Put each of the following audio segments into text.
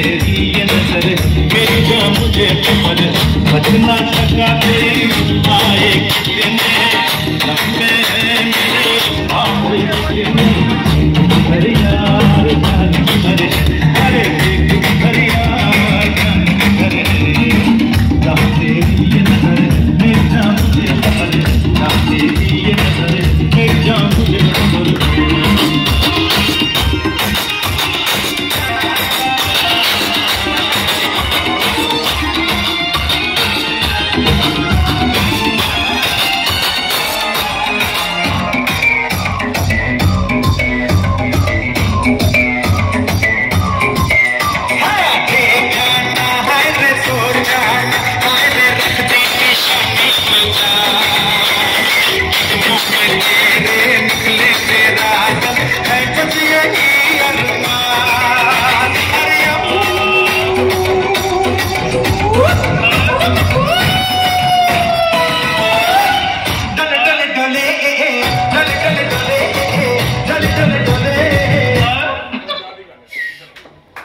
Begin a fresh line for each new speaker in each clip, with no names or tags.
तेरी ये नजर मेरी जान मुझे पर बचना सका तेरी आए कितने लम्बे मेरे अरे यार अरे अरे अरे यार अरे जहाँ तेरी ये नजर मेरी जान मुझे पर जहाँ तेरी ये नजर मेरी जान मुझे पर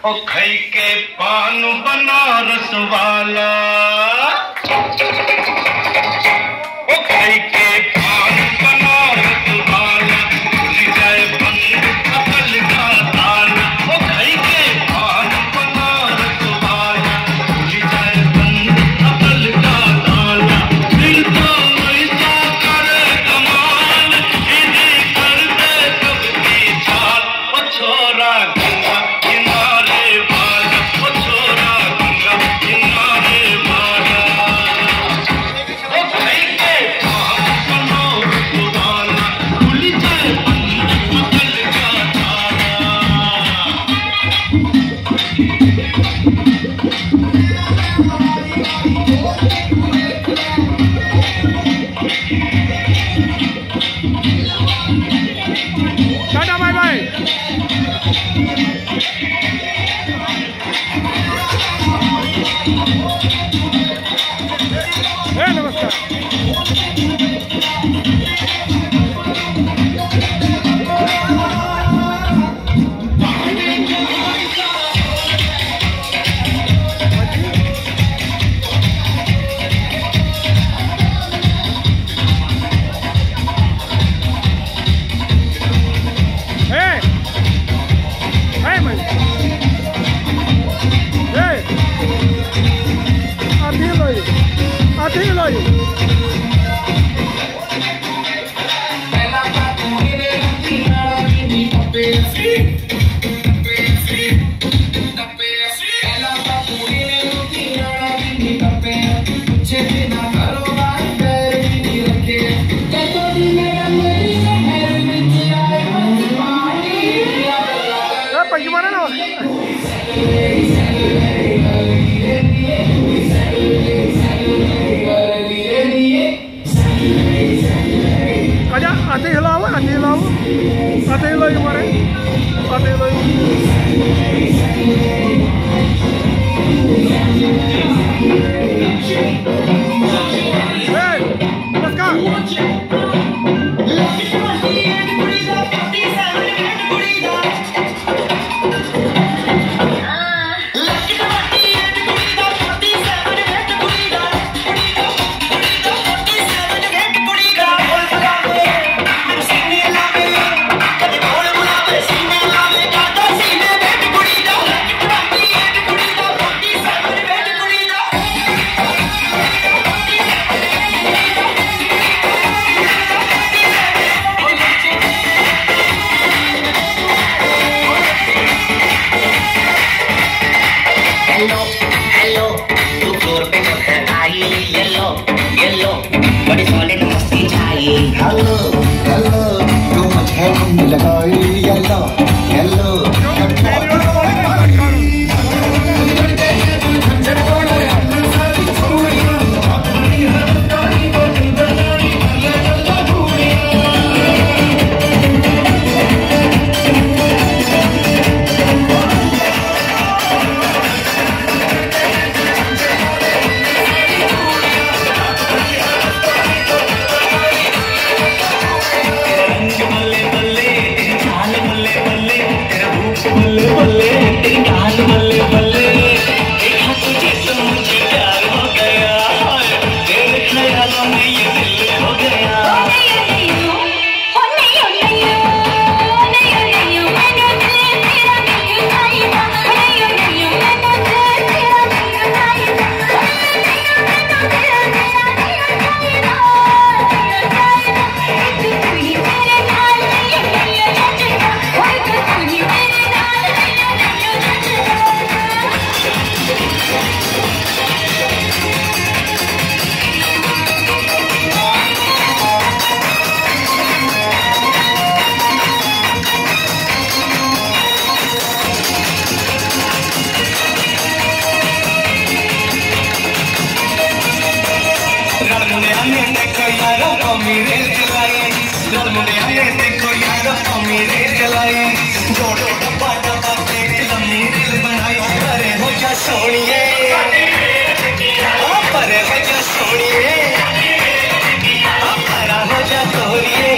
ओ खई के पान बनारस वाला ओ खई के पान बनारस वाला खुल जाए बंद अकल का ताला ओ खई के पान बनारस वाला खुल जाए बंद अकल का ताला दिल तो ऐसा करे कमाल इन्हीं कर दे सबकी चाल ओ छोरा गंगा सोनिए पर हो जा सोनिए परा हो जा तोरिए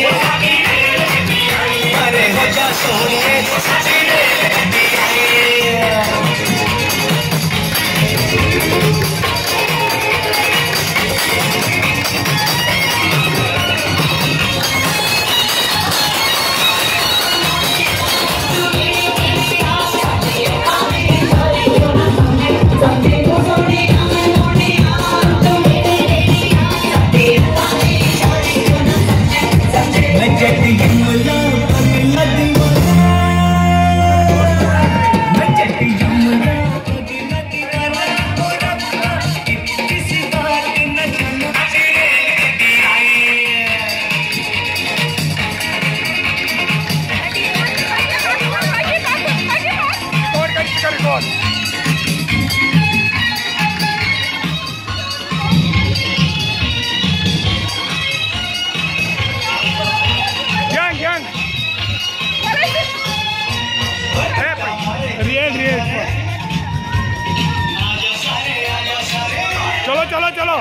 परे हो जा सोनिए
चलो चलो चलो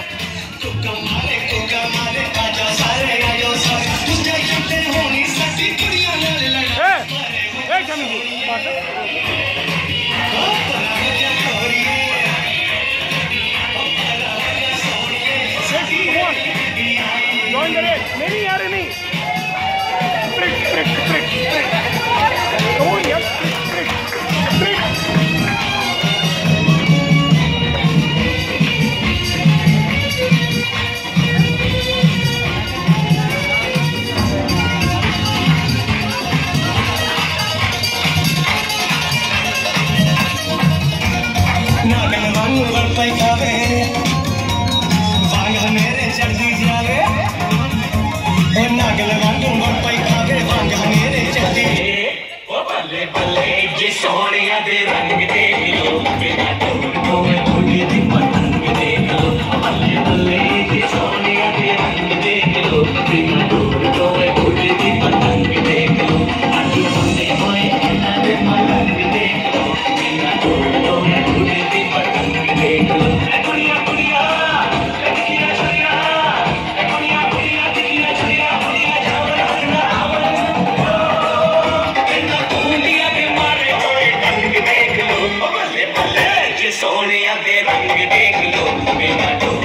नहीं यार नहीं
सोनिया दे रंग देख लो बिना तुझे दी पतंग देख लो बल्ले बल्ले ये सोनिया दे रंग देख लो बिना तुझे दी पतंग देख लो अभी बंदे होए ना दे पतंग देख लो बिना तुझे दी पतंग देख लो कुड़िया कुड़िया दिखिया छुरिया कुड़िया कुड़िया दिखिया छुरिया कुड़िया जाओ रखना सोनिया दे रंग देख लो बिना